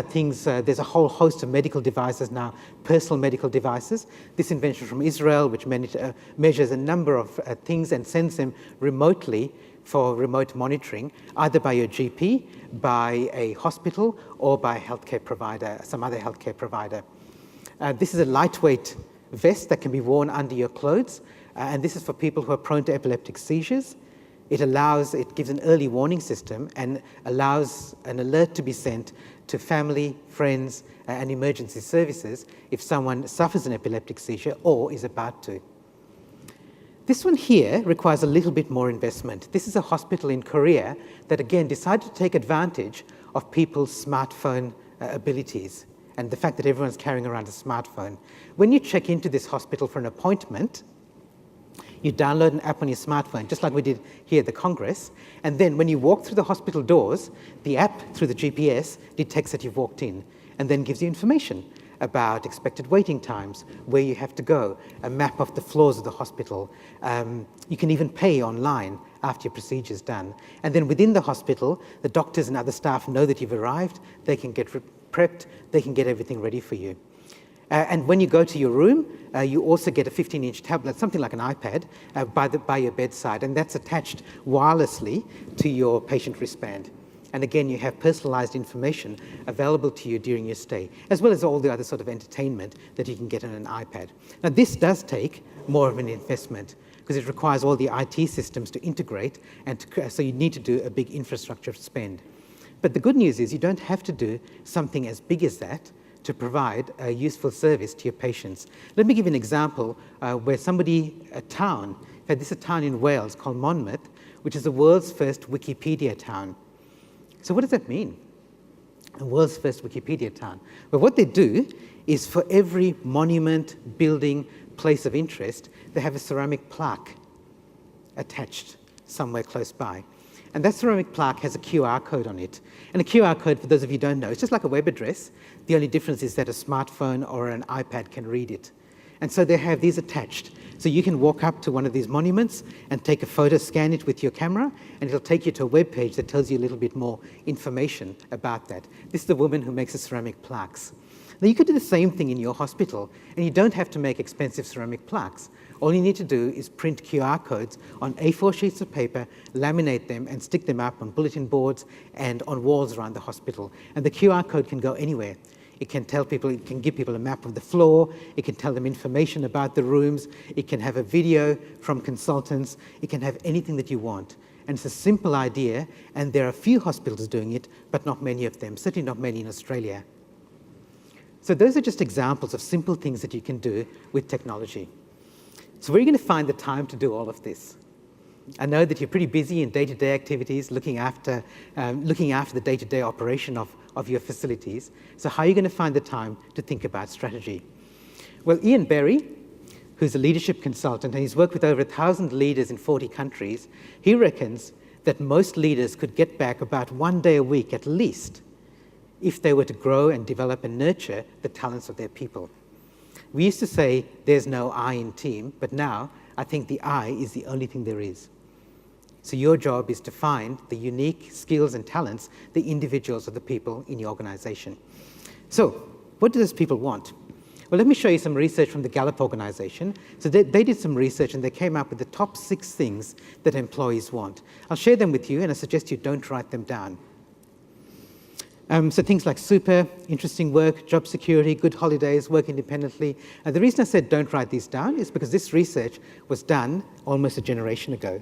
things, there's a whole host of medical devices now, personal medical devices. This invention from Israel, which measures a number of things and sends them remotely for remote monitoring, either by your GP, by a hospital, or by a healthcare provider, some other healthcare provider. This is a lightweight vest that can be worn under your clothes, and this is for people who are prone to epileptic seizures. It gives an early warning system and allows an alert to be sent to family, friends, and emergency services if someone suffers an epileptic seizure or is about to. This one here requires a little bit more investment. This is a hospital in Korea that, again, decided to take advantage of people's smartphone abilities and the fact that everyone's carrying around a smartphone. When you check into this hospital for an appointment, you download an app on your smartphone, just like we did here at the Congress, and then when you walk through the hospital doors, the app, through the GPS, detects that you've walked in, and then gives you information about expected waiting times, where you have to go, a map of the floors of the hospital. You can even pay online after your procedure's done. And then within the hospital, the doctors and other staff know that you've arrived, they can get prepped, they can get everything ready for you. And when you go to your room, you also get a 15-inch tablet, something like an iPad, by your bedside, and that's attached wirelessly to your patient wristband. And again, you have personalized information available to you during your stay, as well as all the other sort of entertainment that you can get on an iPad. Now, this does take more of an investment because it requires all the IT systems to integrate, and so you need to do a big infrastructure spend. But the good news is you don't have to do something as big as that to provide a useful service to your patients. Let me give you an example where a town, in fact, this is a town in Wales called Monmouth, which is the world's first Wikipedia town. So what does that mean? The world's first Wikipedia town. Well, what they do is for every monument, building, place of interest, they have a ceramic plaque attached somewhere close by. And that ceramic plaque has a QR code on it. And a QR code, for those of you who don't know, it's just like a web address. The only difference is that a smartphone or an iPad can read it. And so they have these attached. So you can walk up to one of these monuments and take a photo, scan it with your camera, and it'll take you to a web page that tells you a little bit more information about that. This is the woman who makes the ceramic plaques. Now, you could do the same thing in your hospital, and you don't have to make expensive ceramic plaques. All you need to do is print QR codes on A4 sheets of paper, laminate them, and stick them up on bulletin boards and on walls around the hospital. And the QR code can go anywhere. It can tell people, it can give people a map of the floor, it can tell them information about the rooms, it can have a video from consultants, it can have anything that you want. And it's a simple idea, and there are a few hospitals doing it, but not many of them, certainly not many in Australia. So those are just examples of simple things that you can do with technology. So where are you going to find the time to do all of this? I know that you're pretty busy in day-to-day activities, looking after the day-to-day operation of your facilities. So how are you going to find the time to think about strategy? Well, Ian Berry, who's a leadership consultant, and he's worked with over 1,000 leaders in 40 countries, he reckons that most leaders could get back about 1 day a week at least if they were to grow and develop and nurture the talents of their people. We used to say there's no I in team, but now I think the I is the only thing there is. So your job is to find the unique skills and talents, the individuals or the people in your organization. So what do those people want? Well, let me show you some research from the Gallup organization. So they did some research and they came up with the top 6 things that employees want. I'll share them with you, and I suggest you don't write them down. So things like super, interesting work, job security, good holidays, work independently. The reason I said don't write these down is because this research was done almost a generation ago.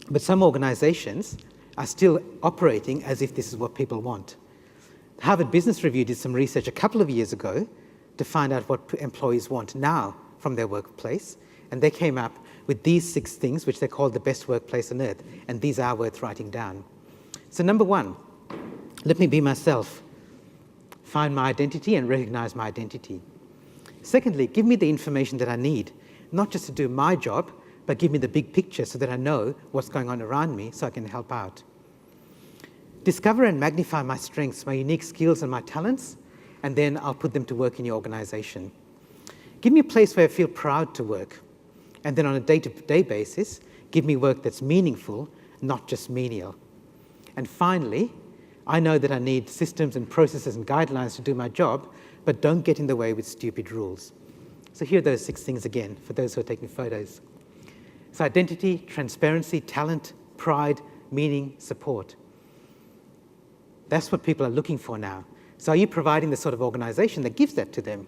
But some organizations are still operating as if this is what people want. Harvard Business Review did some research a couple of years ago to find out what employees want now from their workplace, and they came up with these 6 things, which they called the best workplace on earth, and these are worth writing down. So number 1, let me be myself. Find my identity and recognize my identity. Secondly, give me the information that I need, not just to do my job, but give me the big picture so that I know what's going on around me so I can help out. Discover and magnify my strengths, my unique skills and my talents, and then I'll put them to work in your organization. Give me a place where I feel proud to work. And then on a day-to-day basis, give me work that's meaningful, not just menial. And finally, I know that I need systems and processes and guidelines to do my job, but don't get in the way with stupid rules. So here are those 6 things again, for those who are taking photos. So identity, transparency, talent, pride, meaning, support. That's what people are looking for now. So are you providing the sort of organization that gives that to them?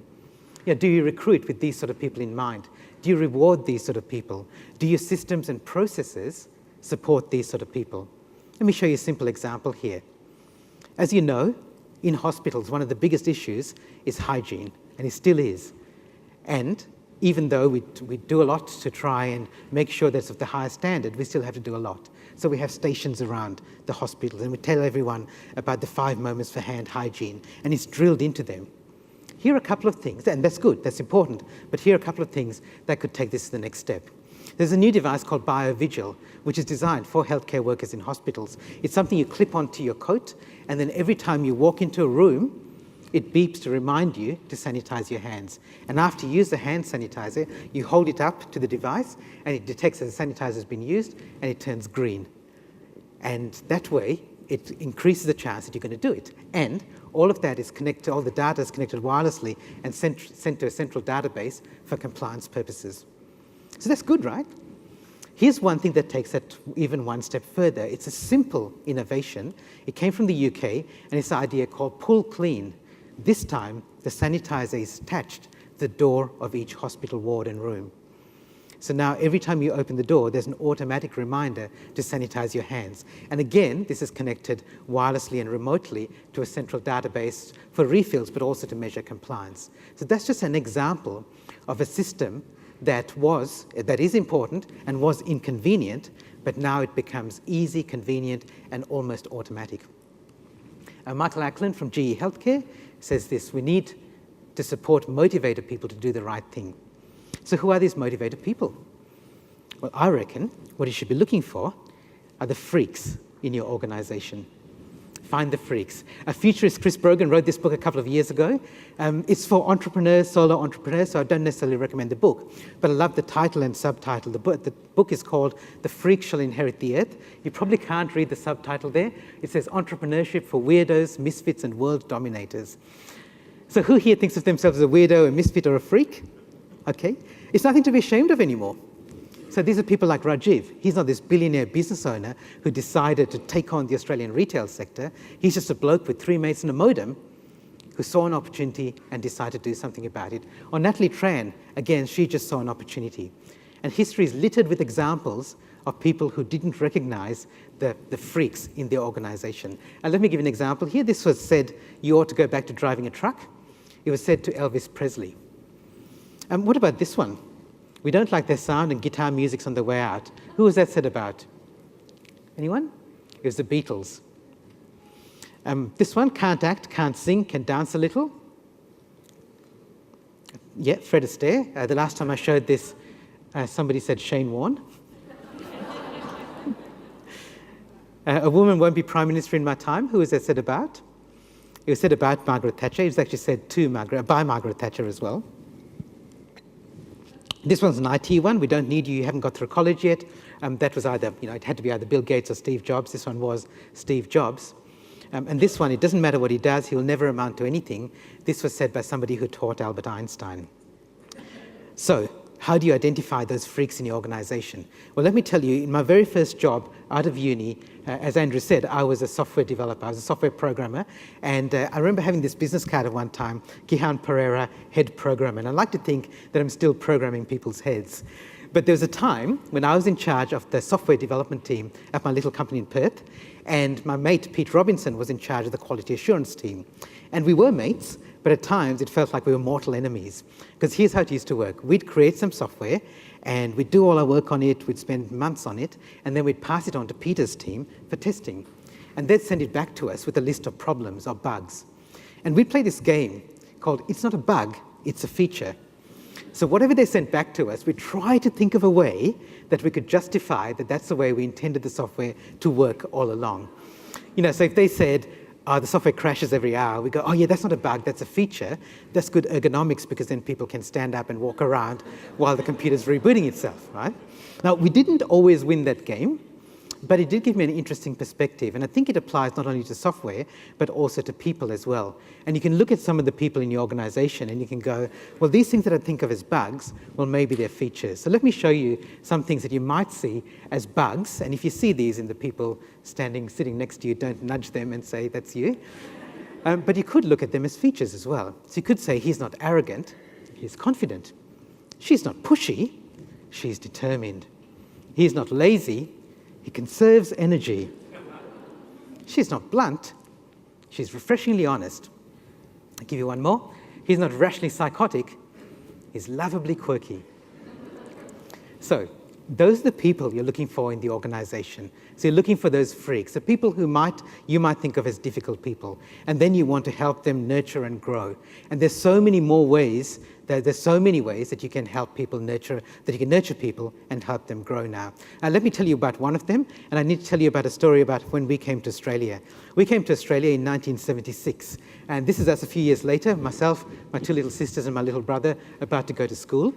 Do you recruit with these sort of people in mind? Do you reward these sort of people? Do your systems and processes support these sort of people? Let me show you a simple example here. As you know, in hospitals, one of the biggest issues is hygiene, and it still is. And even though we do a lot to try and make sure that's of the highest standard, we still have to do a lot. So we have stations around the hospitals, and we tell everyone about the 5 moments for hand hygiene, and it's drilled into them. Here are a couple of things, and that's good, that's important, but here are a couple of things that could take this to the next step. There's a new device called BioVigil, which is designed for healthcare workers in hospitals. It's something you clip onto your coat, and then every time you walk into a room, it beeps to remind you to sanitize your hands. And after you use the hand sanitizer, you hold it up to the device, and it detects that the sanitizer has been used, and it turns green. And that way, it increases the chance that you're going to do it. And all of that is connected, all the data is connected wirelessly and sent to a central database for compliance purposes. So that's good, right? Here's one thing that takes it even one step further. It's a simple innovation. It came from the UK, and it's an idea called pull clean. This time, the sanitizer is attached to the door of each hospital ward and room. So now every time you open the door, there's an automatic reminder to sanitize your hands. And again, this is connected wirelessly and remotely to a central database for refills, but also to measure compliance. So that's just an example of a system that is important and was inconvenient, but now it becomes easy, convenient, and almost automatic. Michael Ackland from GE Healthcare says this: we need to support motivated people to do the right thing. So who are these motivated people? Well, I reckon what you should be looking for are the freaks in your organization. Find the freaks. A futurist, Chris Brogan, wrote this book a couple of years ago. It's for entrepreneurs, solo entrepreneurs, so I don't necessarily recommend the book, but I love the title and subtitle. The book is called The Freaks Shall Inherit the Earth. You probably can't read the subtitle there. It says Entrepreneurship for Weirdos, Misfits, and World Dominators. So who here thinks of themselves as a weirdo, a misfit, or a freak? Okay, it's nothing to be ashamed of anymore. So these are people like Rajiv. He's not this billionaire business owner who decided to take on the Australian retail sector. He's just a bloke with 3 mates and a modem who saw an opportunity and decided to do something about it. Or Natalie Tran, again, she just saw an opportunity. And history is littered with examples of people who didn't recognize the freaks in their organization. And let me give you an example here. This was said, you ought to go back to driving a truck. It was said to Elvis Presley. What about this one? We don't like their sound and guitar music's on the way out. Who was that said about? Anyone? It was the Beatles. This one, can't act, can't sing, can dance a little. Yeah, Fred Astaire. The last time I showed this, somebody said Shane Warne. A woman won't be Prime Minister in my time. Who was that said about? It was said about Margaret Thatcher. It was actually said by Margaret Thatcher as well. This one's an IT one. We don't need you. You haven't got through college yet. That was either, it had to be either Bill Gates or Steve Jobs. This one was Steve Jobs. And this one, it doesn't matter what he does. He'll never amount to anything. This was said by somebody who taught Albert Einstein. So how do you identify those freaks in your organization? Well, let me tell you, in my very first job out of uni, as Andrew said, I was a software developer. I was a software programmer. And I remember having this business card at one time, Gihan Perera, head programmer. And I like to think that I'm still programming people's heads. But there was a time when I was in charge of the software development team at my little company in Perth, and my mate, Pete Robinson, was in charge of the quality assurance team. And we were mates, but at times it felt like we were mortal enemies. Because here's how it used to work. We'd create some software, and we'd do all our work on it, we'd spend months on it, and then we'd pass it on to Peter's team for testing. And they'd send it back to us with a list of problems or bugs. And we'd play this game called It's Not a Bug, It's a Feature. So whatever they sent back to us, we try to think of a way that we could justify that that's the way we intended the software to work all along. So if they said, the software crashes every hour, we go, oh yeah, that's not a bug, that's a feature. That's good ergonomics because then people can stand up and walk around while the computer's rebooting itself, right? Now, we didn't always win that game, but it did give me an interesting perspective, and I think it applies not only to software, but also to people as well. And you can look at some of the people in your organization and you can go, well, these things that I think of as bugs, well, maybe they're features. So let me show you some things that you might see as bugs, and if you see these in the people sitting next to you, don't nudge them and say, that's you. But you could look at them as features as well. So you could say, he's not arrogant, he's confident. She's not pushy, she's determined. He's not lazy, he conserves energy. She's not blunt, she's refreshingly honest. I'll give you one more. He's not rashly psychotic, he's lovably quirky. So those are the people you're looking for in the organization. So you're looking for those freaks, the people who you might think of as difficult people, and then you want to help them nurture and grow. And there's so many more ways, there's so many ways that you can help people nurture people and help them grow now. Let me tell you about one of them, and I need to tell you about a story about when we came to Australia. We came to Australia in 1976, and this is us a few years later, myself, my two little sisters and my little brother about to go to school.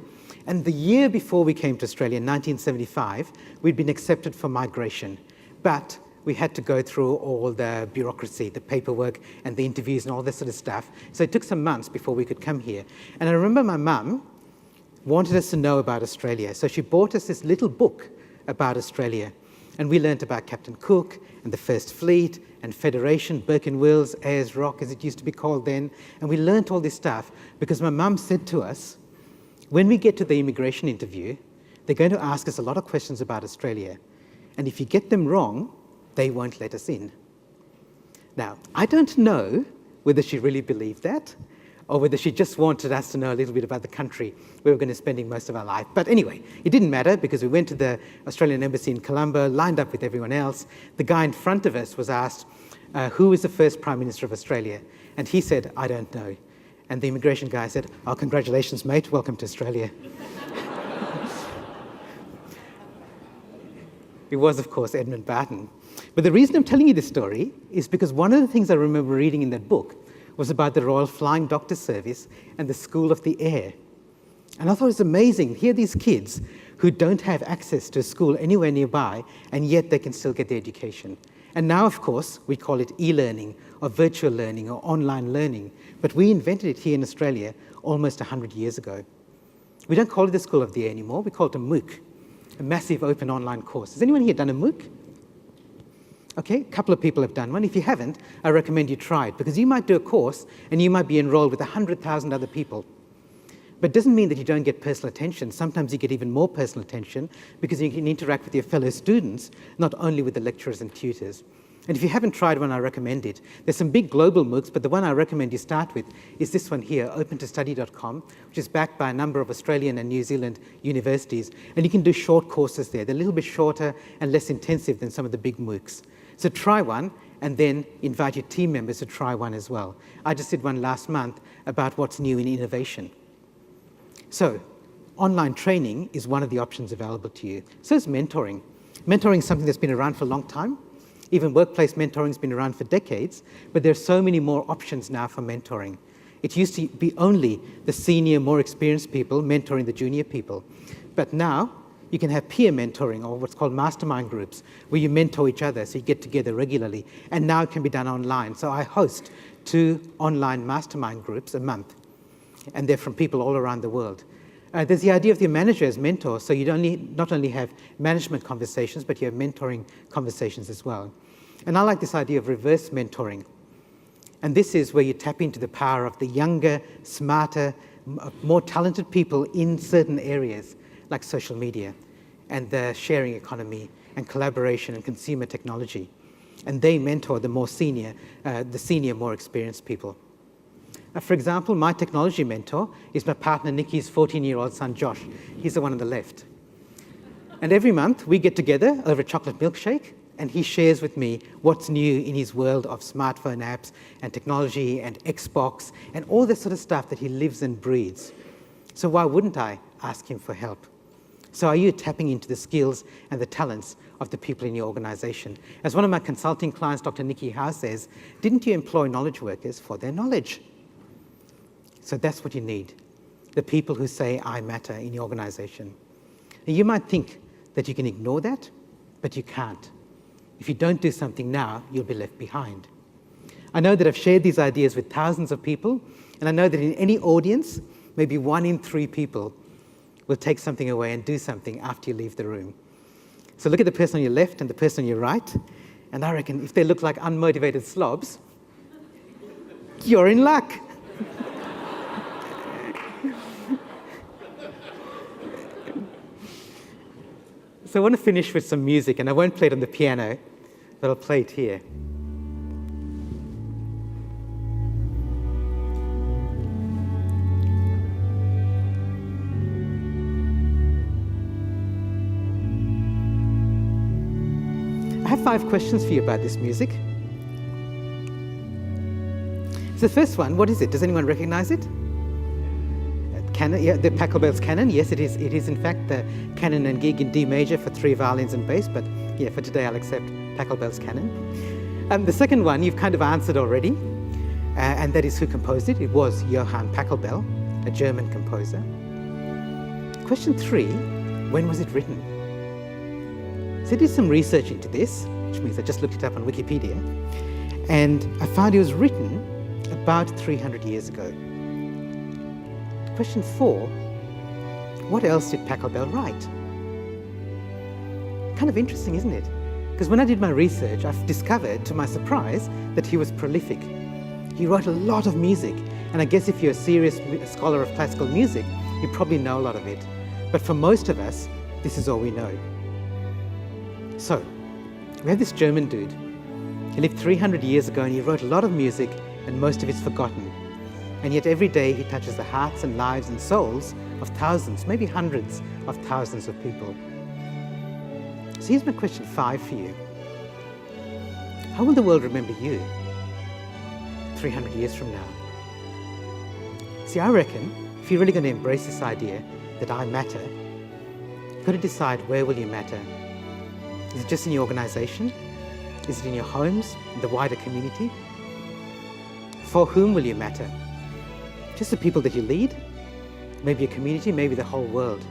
And the year before we came to Australia, in 1975, we'd been accepted for migration. But we had to go through all the bureaucracy, the paperwork, and the interviews and all this sort of stuff. So it took some months before we could come here. And I remember my mum wanted us to know about Australia. So she bought us this little book about Australia. And we learnt about Captain Cook and the First Fleet and Federation, Burke and Wills, Ayers Rock, as it used to be called then. And we learnt all this stuff because my mum said to us, when we get to the immigration interview, they're going to ask us a lot of questions about Australia. And if you get them wrong, they won't let us in. Now, I don't know whether she really believed that or whether she just wanted us to know a little bit about the country we were going to be spending most of our life. But anyway, it didn't matter because we went to the Australian Embassy in Colombo, lined up with everyone else. The guy in front of us was asked, who was the first Prime Minister of Australia? And he said, I don't know. And the immigration guy said, oh, congratulations, mate, welcome to Australia. It was, of course, Edmund Barton. But the reason I'm telling you this story is because one of the things I remember reading in that book was about the Royal Flying Doctor Service and the School of the Air. And I thought it was amazing. Here are these kids who don't have access to a school anywhere nearby, and yet they can still get their education. And now, of course, we call it e-learning or virtual learning or online learning. But we invented it here in Australia almost 100 years ago. We don't call it the School of the Air anymore. We call it a MOOC, a massive open online course. Has anyone here done a MOOC? Okay, a couple of people have done one. If you haven't, I recommend you try it, because you might do a course and you might be enrolled with 100,000 other people. But it doesn't mean that you don't get personal attention. Sometimes you get even more personal attention because you can interact with your fellow students, not only with the lecturers and tutors. And if you haven't tried one, I recommend it. There's some big global MOOCs, but the one I recommend you start with is this one here, opentostudy.com, which is backed by a number of Australian and New Zealand universities. And you can do short courses there. They're a little bit shorter and less intensive than some of the big MOOCs. So try one, and then invite your team members to try one as well. I just did one last month about what's new in innovation. So online training is one of the options available to you. So is mentoring. Mentoring is something that's been around for a long time. Even workplace mentoring has been around for decades, but there are so many more options now for mentoring. It used to be only the senior, more experienced people mentoring the junior people. But now, you can have peer mentoring, or what's called mastermind groups, where you mentor each other, so you get together regularly. And now it can be done online. So I host 2 online mastermind groups a month, and they're from people all around the world. There's the idea of your manager as mentor, so you not only have management conversations, but you have mentoring conversations as well. And I like this idea of reverse mentoring. And this is where you tap into the power of the younger, smarter, more talented people in certain areas. like social media and the sharing economy and collaboration and consumer technology. And they mentor the senior, more experienced people. For example, my technology mentor is my partner Nikki's 14-year-old son, Josh. He's the one on the left. And every month, we get together over a chocolate milkshake, and he shares with me what's new in his world of smartphone apps and technology and Xbox and all this sort of stuff that he lives and breathes. So why wouldn't I ask him for help? So are you tapping into the skills and the talents of the people in your organization? As one of my consulting clients, Dr. Nikki Howe, says, didn't you employ knowledge workers for their knowledge? So that's what you need, the people who say, I matter in your organization. And you might think that you can ignore that, but you can't. If you don't do something now, you'll be left behind. I know that I've shared these ideas with thousands of people, and I know that in any audience, maybe 1 in 3 people will take something away and do something after you leave the room. So look at the person on your left and the person on your right, and I reckon if they look like unmotivated slobs, you're in luck. So I want to finish with some music, and I won't play it on the piano, but I'll play it here. I have 5 questions for you about this music. So the first one, what is it? Does anyone recognize it? Canon, yeah, the Pachelbel's canon. Yes, it is. It is in fact the canon and gig in D major for 3 violins and bass. But yeah, for today I'll accept Pachelbel's canon. The second one you've kind of answered already, and that is who composed it. It was Johann Pachelbel, a German composer. Question 3: when was it written? So I did some research into this, which means I just looked it up on Wikipedia, and I found it was written about 300 years ago. Question 4, what else did Pachelbel write? Kind of interesting, isn't it? Because when I did my research, I've discovered, to my surprise, that he was prolific. He wrote a lot of music, and I guess if you're a serious scholar of classical music, you probably know a lot of it. But for most of us, this is all we know. So, we have this German dude. He lived 300 years ago, and he wrote a lot of music, and most of it's forgotten. And yet every day he touches the hearts and lives and souls of thousands, maybe hundreds of thousands of people. So here's my question 5 for you. How will the world remember you 300 years from now? See, I reckon if you're really going to embrace this idea that I matter, you've got to decide where will you matter. Is it just in your organization? Is it in your homes, in the wider community? For whom will you matter? Just the people that you lead? Maybe a community, maybe the whole world.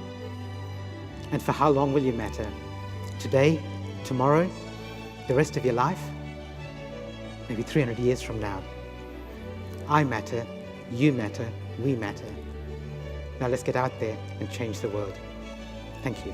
And for how long will you matter? Today, tomorrow, the rest of your life? Maybe 300 years from now. I matter, you matter, we matter. Now let's get out there and change the world. Thank you.